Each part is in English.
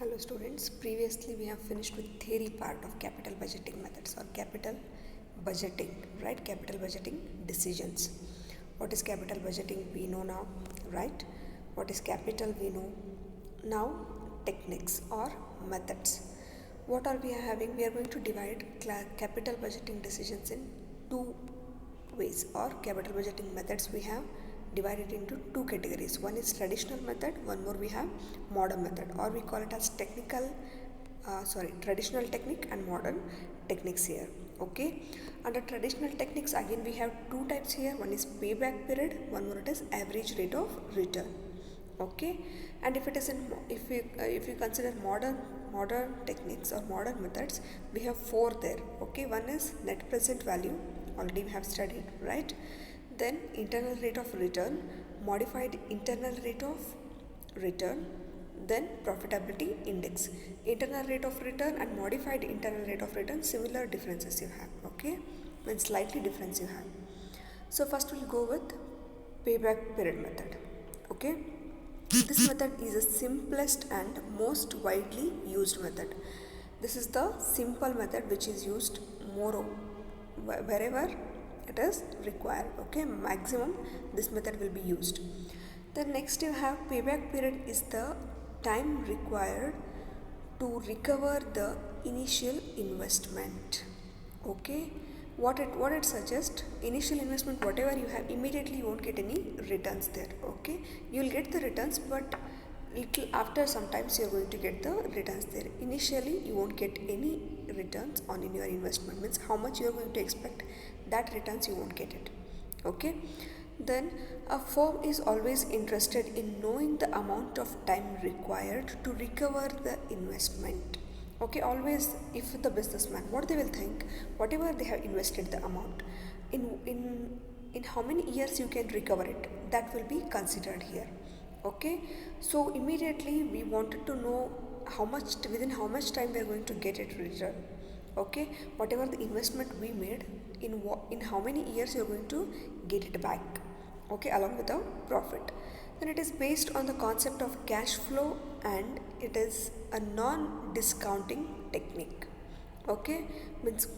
Hello students, previously we have finished with theory part of capital budgeting methods or capital budgeting, right? Capital budgeting decisions. What is capital budgeting we know now, right? What is capital we know. Now techniques or methods. What are we having? We are going to divide capital budgeting decisions in two ways or capital budgeting methods we have divided into two categories. One is traditional method, one more we have modern method, or we call it as traditional technique and modern techniques here. Okay, under traditional techniques again we have two types here. One is payback period, one more it is average rate of return. Okay, and if it is in if you consider modern techniques or modern methods, we have four there. Okay, one is net present value, already we have studied, right? Then internal rate of return, modified internal rate of return, then profitability index. Internal rate of return and modified internal rate of return, similar differences you have. Okay, when slightly difference you have. So first we'll go with payback period method. Okay, this method is the simplest and most widely used method. This is the simple method which is used more wherever it is required. Okay, maximum this method will be used. Then next you have payback period is the time required to recover the initial investment. Okay, what it suggests, initial investment whatever you have, immediately you won't get any returns there. Okay, you will get the returns, but little after sometimes you are going to get the returns there. Initially you won't get any returns on in your investment, means how much you are going to expect, that returns you won't get it. Okay, then a firm is always interested in knowing the amount of time required to recover the investment. Okay, always if the businessman, what they will think, whatever they have invested the amount, in how many years you can recover it, that will be considered here. Okay, so immediately we wanted to know within how much time we are going to get it return. Okay, whatever the investment we made, in how many years you are going to get it back. Okay, along with the profit. Then it is based on the concept of cash flow and it is a non-discounting technique. Okay, means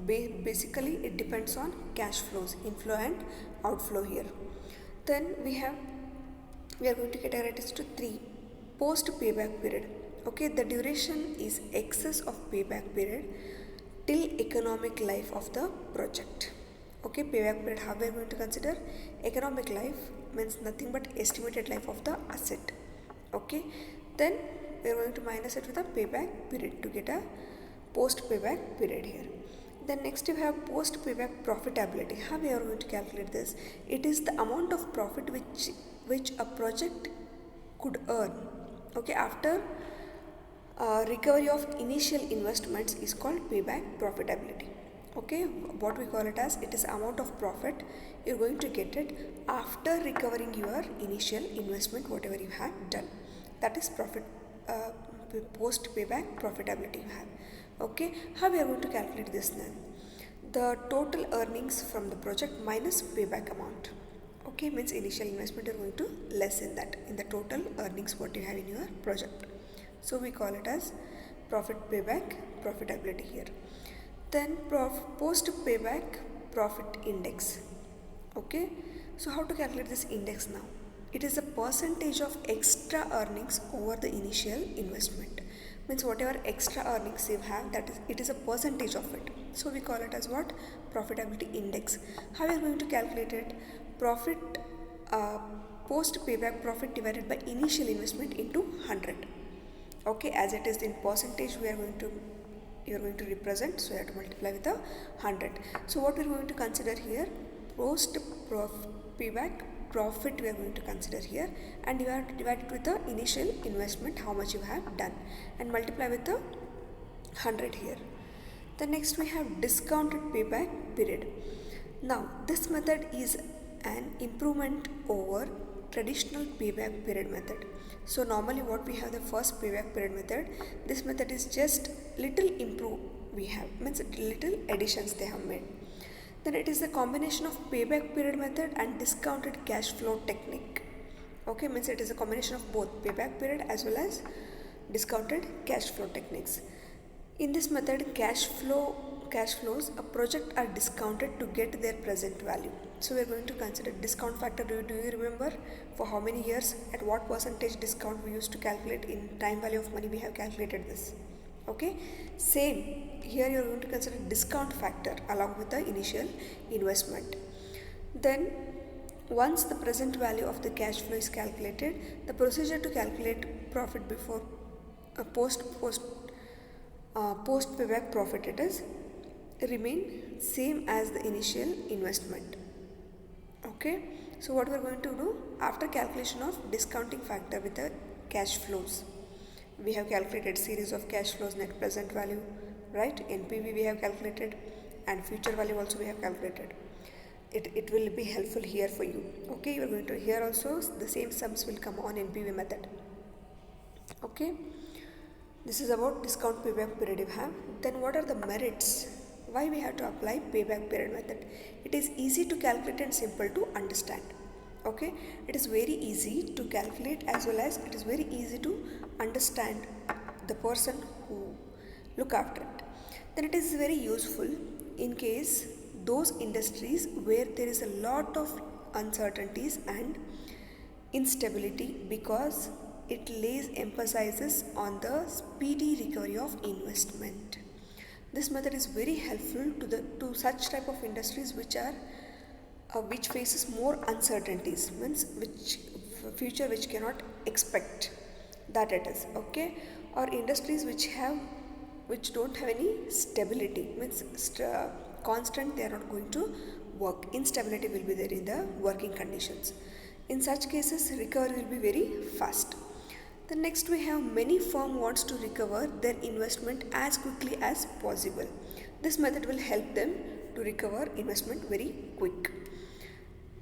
basically it depends on cash flows, inflow and outflow here. Then we are going to categorize it to three. Post payback period. Okay, the duration is excess of payback period till economic life of the project. Okay, payback period, how we are going to consider? Economic life means nothing but estimated life of the asset. Okay, then we are going to minus it with a payback period to get a post payback period here. Then next you have post payback profitability. How we are going to calculate this? It is the amount of profit which a project could earn. Okay, after recovery of initial investments is called payback profitability. Okay, what we call it as, it is amount of profit you're going to get it after recovering your initial investment whatever you have done. That is profit post payback profitability you have. Okay, how we are going to calculate this then? The total earnings from the project minus payback amount. Okay, means initial investment you're going to lessen that in the total earnings what you have in your project. So we call it as profit payback profitability here. Then post payback profit index. Okay, so how to calculate this index now? It is a percentage of extra earnings over the initial investment. Means whatever extra earnings you have, that is, it is a percentage of it. So we call it as what? Profitability index. How are we going to calculate it? Profit post payback profit divided by initial investment into 100. Okay, as it is in percentage you are going to represent, so you have to multiply with 100. So what we are going to consider here, post payback profit we are going to consider here, and you have to divide it with the initial investment how much you have done and multiply with the 100 here. Then next we have discounted payback period. Now this method is an improvement over traditional payback period method. So normally what we have, the first payback period method, this method is just little improve we have, means little additions they have made. Then it is the combination of payback period method and discounted cash flow technique. Okay, means it is a combination of both payback period as well as discounted cash flow techniques. In this method, cash flows a project are discounted to get their present value. So we are going to consider discount factor. Do you remember for how many years, at what percentage discount we used to calculate in time value of money? We have calculated this. Okay, same here you are going to consider discount factor along with the initial investment. Then once the present value of the cash flow is calculated, the procedure to calculate profit before post payback profit, it is remain same as the initial investment. Okay, so what we are going to do after calculation of discounting factor with the cash flows, we have calculated series of cash flows, net present value, right? NPV we have calculated, and future value also we have calculated. It will be helpful here for you. Okay, you are going to here also the same sums will come on NPV method. Okay, this is about discount payback period you have. Then what are the merits? Why we have to apply payback period method? It is easy to calculate and simple to understand. Okay, it is very easy to calculate as well as it is very easy to understand the person who look after it. Then it is very useful in case those industries where there is a lot of uncertainties and instability, because it lays emphasizes on the speedy recovery of investment. This method is very helpful to such type of industries which faces more uncertainties, means which future which cannot expect that it is. Okay, or industries which don't have any stability, means constant, they are not going to work, instability will be there in the working conditions. In such cases recovery will be very fast. The next we have many firm wants to recover their investment as quickly as possible. This method will help them to recover investment very quick.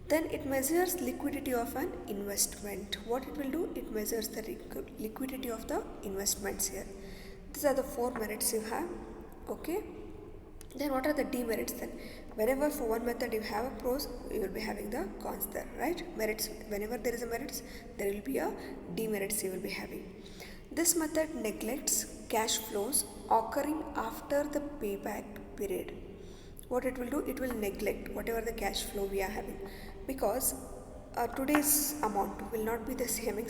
Then it measures liquidity of an investment. What it will do? It measures the liquidity of the investments here. These are the 4 merits you have. Okay. Then what are the demerits then? Whenever for one method you have a pros, you will be having the cons there, right? Merits, whenever there is a merits, there will be a demerits you will be having. This method neglects cash flows occurring after the payback period. What it will do? It will neglect whatever the cash flow we are having, because today's amount will not be the same,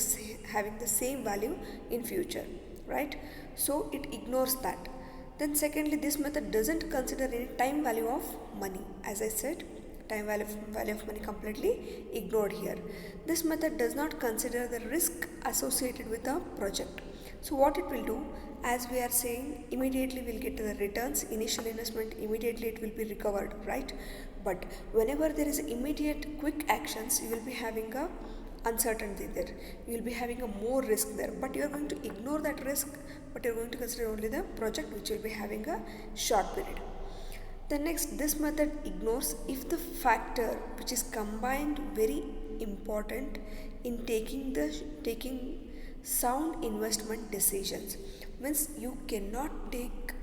having the same value in future, right? So it ignores that. Then secondly, this method doesn't consider any time value of money. As I said, time value of money completely ignored here. This method does not consider the risk associated with a project. So what it will do, as we are saying, immediately we'll get the returns, initial investment, immediately it will be recovered, right? But whenever there is immediate quick actions, you will be having a uncertainty there, you will be having a more risk there, but you are going to ignore that risk, but you are going to consider only the project which will be having a short period. The next, this method ignores if the factor which is combined very important in taking sound investment decisions, means you cannot take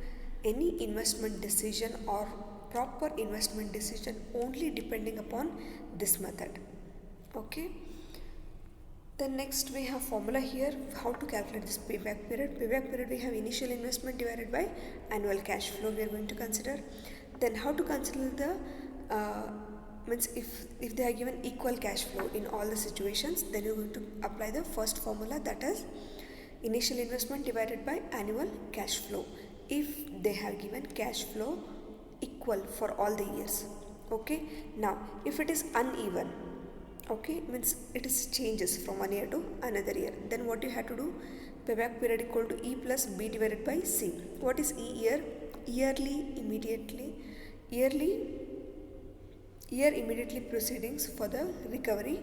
any investment decision or proper investment decision only depending upon this method. Okay. Then next we have formula here, how to calculate this payback period. Payback period, we have initial investment divided by annual cash flow we are going to consider. Then how to consider the means if they are given equal cash flow in all the situations, then you are going to apply the first formula, that is initial investment divided by annual cash flow, if they have given cash flow equal for all the years. Okay, now if it is uneven, okay, means it is changes from one year to another year, then what you have to do, payback period equal to E plus B divided by C. What is E here? Year immediately proceedings for the recovery.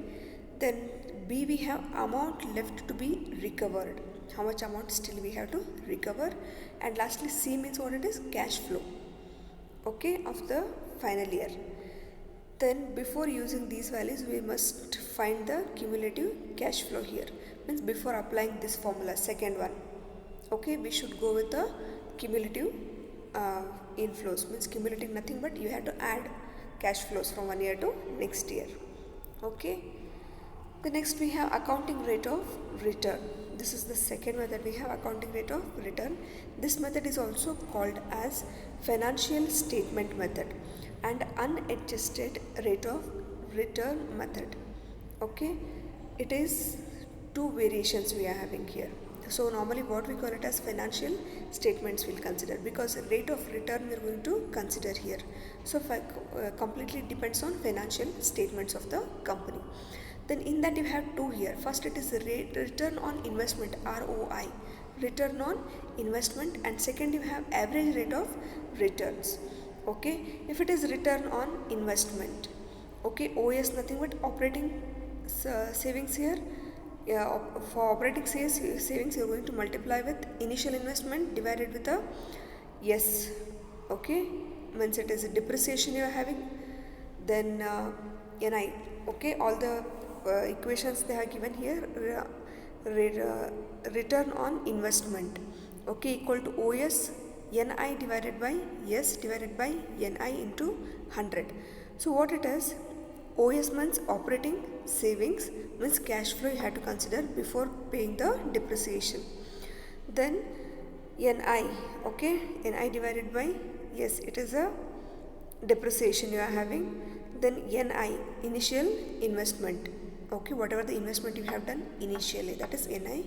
Then B, we have amount left to be recovered, how much amount still we have to recover. And lastly C means what it is? Cash flow, okay, of the final year. Then before using these values, we must find the cumulative cash flow here, means before applying this formula, second one, okay, we should go with the cumulative inflows, means cumulative nothing but you have to add cash flows from one year to next year. Okay. The next we have accounting rate of return. this is the second method we have, accounting rate of return. This method is also called as financial statement method and unadjusted rate of return method. Okay, it is two variations we are having here. So normally what we call it as financial statements we'll consider, because rate of return we're going to consider here. So completely depends on financial statements of the company. Then in that you have two here. First it is return on investment, ROI, return on investment, and second you have average rate of returns. Okay, if it is return on investment, okay, OS nothing but operating savings here. Yeah, for operating savings you are going to multiply with initial investment divided with a yes. Okay, means it is a depreciation you are having. Then NI. Okay, all the equations they have given here. Return on investment, okay, equal to OS NI divided by S divided by NI into 100. So what it is, OS means operating savings, means cash flow you have to consider before paying the depreciation. Then NI, okay, NI divided by, yes, it is a depreciation you are having. Then NI, initial investment, okay, whatever the investment you have done initially, that is NI,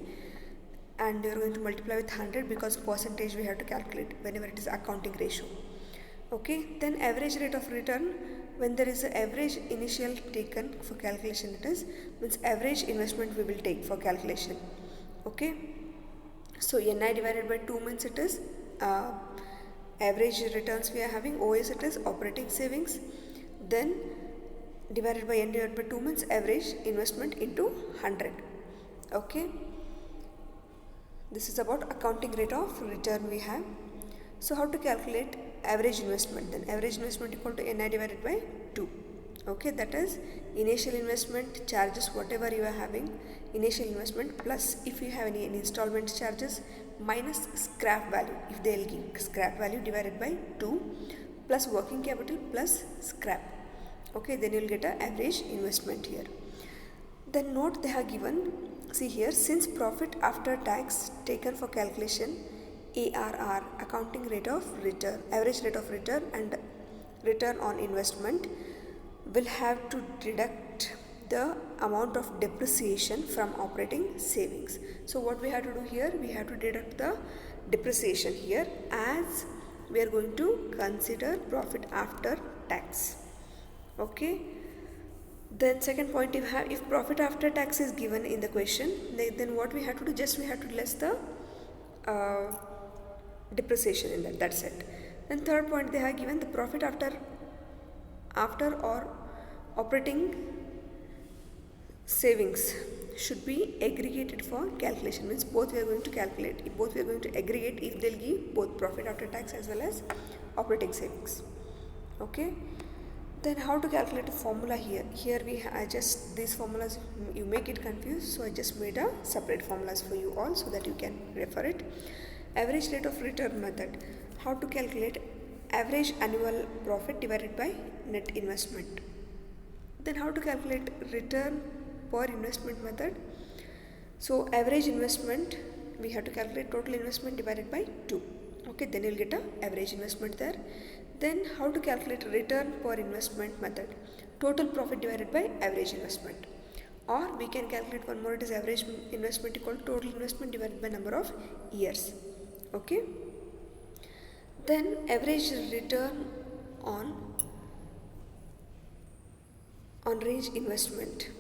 and you are going to multiply with 100 because percentage we have to calculate whenever it is accounting ratio. Okay, then average rate of return, when there is an average initial taken for calculation, it is means average investment we will take for calculation. Okay, so NI divided by 2 means it is average returns we are having, OS it is operating savings, then divided by N divided by 2 means average investment into 100. Okay, this is about accounting rate of return we have. So how to calculate average investment? Then average investment equal to NI divided by 2. Okay, that is initial investment charges whatever you are having, initial investment plus if you have any installment charges minus scrap value, if they will give scrap value, divided by 2 plus working capital plus scrap. Okay, then you will get an average investment here. Then note they have given, see here, since profit after tax taken for calculation ARR, accounting rate of return, average rate of return and return on investment, will have to deduct the amount of depreciation from operating savings. So what we have to do here, we have to deduct the depreciation here as we are going to consider profit after tax. Okay, then second point, you have, if profit after tax is given in the question, then what we have to do, just we have to less the depreciation in that, that's it. Then third point, they have given the profit after or operating savings should be aggregated for calculation, means both we are going to calculate, both we are going to aggregate if they'll give both profit after tax as well as operating savings. Okay, then how to calculate a formula here? Here I just, these formulas you make it confused, so I just made a separate formulas for you all so that you can refer it. Average rate of return method, how to calculate average annual profit divided by net investment. Then how to calculate return per investment method. So average investment, we have to calculate total investment divided by 2. Okay, then you'll get a average investment there. Then how to calculate return per investment method, total profit divided by average investment. Or we can calculate one more, it is average investment equal to total investment divided by number of years. Okay, then average return on range investment.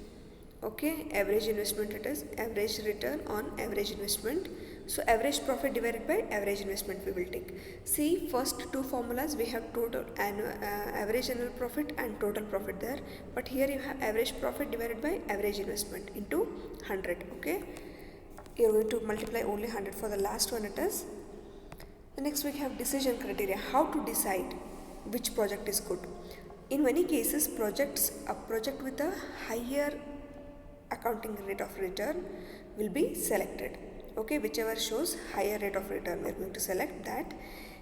Okay, average investment, it is average return on average investment. So average profit divided by average investment we will take. See, first two formulas we have total average annual profit and total profit there, but here you have average profit divided by average investment into 100. Okay, you are going to multiply only 100 for the last one it is. The next we have decision criteria, how to decide which project is good. In many cases, a project with a higher accounting rate of return will be selected. Okay, whichever shows higher rate of return, we are going to select that.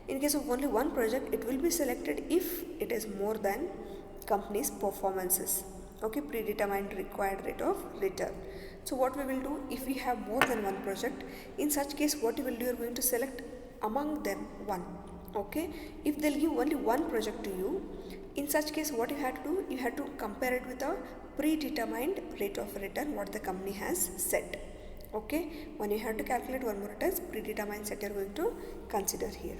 In case of only one project, it will be selected if it is more than company's performances. okay, predetermined required rate of return. So what we will do, if we have more than one project, in such case what you will do, you are going to select among them one, okay. If they'll give only one project to you, in such case what you have to do, you have to compare it with a predetermined rate of return what the company has set, okay. When you have to calculate, one more test, predetermined set you are going to consider here.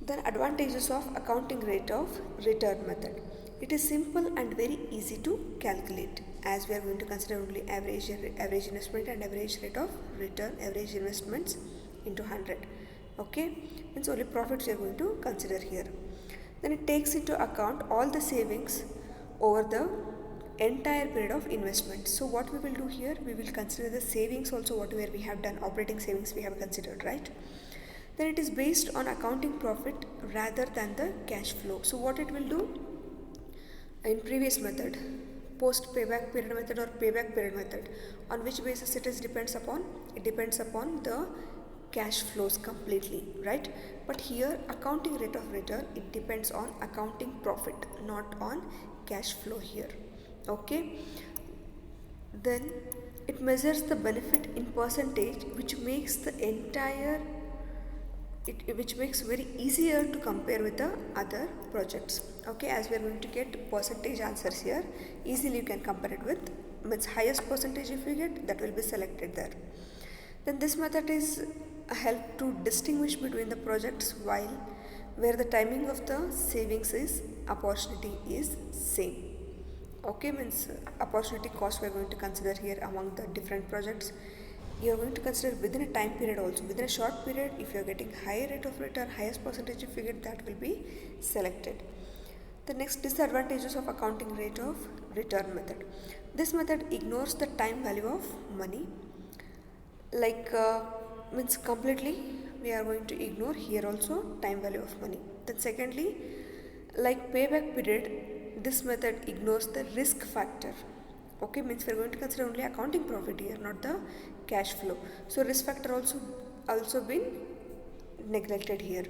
Then advantages of accounting rate of return method. It is simple and very easy to calculate, as we are going to consider only average investment and average rate of return, average investments into 100, okay. Means only profits we are going to consider here. Then it takes into account all the savings over the entire period of investment. So what we will do here, we will consider the savings also, whatever we have done, operating savings we have considered, right. Then it is based on accounting profit rather than the cash flow. So what it will do, in previous method, post payback period method or payback period method, on which basis it is depends upon, it depends upon the cash flows completely, right. But here accounting rate of return, it depends on accounting profit, not on cash flow here, okay. Then it measures the benefit in percentage, which makes the entire which makes very easier to compare with the other projects, okay. As we are going to get percentage answers here, easily you can compare it with, means highest percentage if you get, that will be selected there. Then this method is a help to distinguish between the projects while where the timing of the savings is opportunity is same, okay. Means opportunity cost we are going to consider here among the different projects. You are going to consider within a time period also, within a short period, if you are getting higher rate of return, highest percentage if you get, that will be selected. The next, disadvantages of accounting rate of return method. This method ignores the time value of money, like means completely we are going to ignore here also time value of money. Then secondly, like payback period, this method ignores the risk factor, okay. Means we are going to consider only accounting profit here, not the cash flow. So risk factor also been neglected here.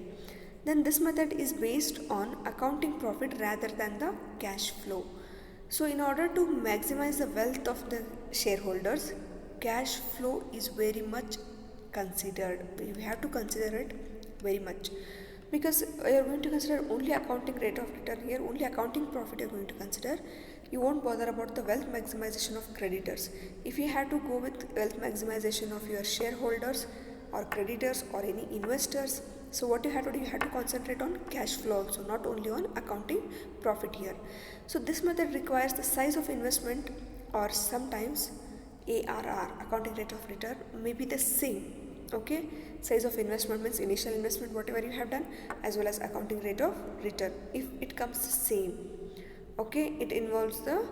Then this method is based on accounting profit rather than the cash flow. So in order to maximize the wealth of the shareholders, cash flow is very much considered. We have to consider it very much, because you are going to consider only accounting rate of return here, only accounting profit you are going to consider. You won't bother about the wealth maximization of creditors. If you have to go with wealth maximization of your shareholders or creditors or any investors, so what you have to do, you have to concentrate on cash flow also, not only on accounting profit here. So this method requires the size of investment, or sometimes ARR, accounting rate of return, may be the same, okay. Size of investment means initial investment whatever you have done, as well as accounting rate of return, if it comes same, okay. It involves the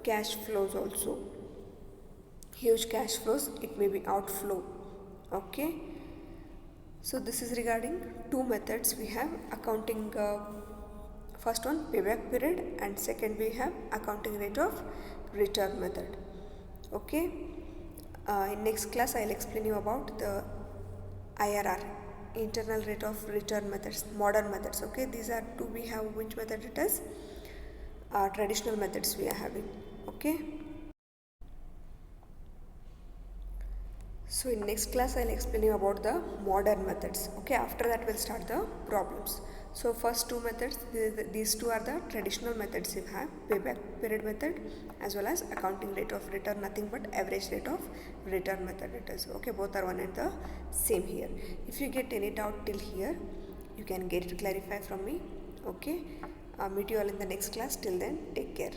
cash flows also, huge cash flows, it may be outflow, okay. So this is regarding two methods we have, accounting first one payback period, and second we have accounting rate of return method, okay. In next class I will explain you about the IRR, internal rate of return methods, modern methods, okay. These are two we have. Which method it is? Traditional methods we are having, okay. So in next class I will explain you about the modern methods, okay. After that we'll start the problems. So first two methods, these two are the traditional methods you have, payback period method as well as accounting rate of return, nothing but average rate of return method it is, okay. Both are one and the same here. If you get any doubt till here, you can get it clarified from me, okay. Meet you all in the next class. Till then, take care.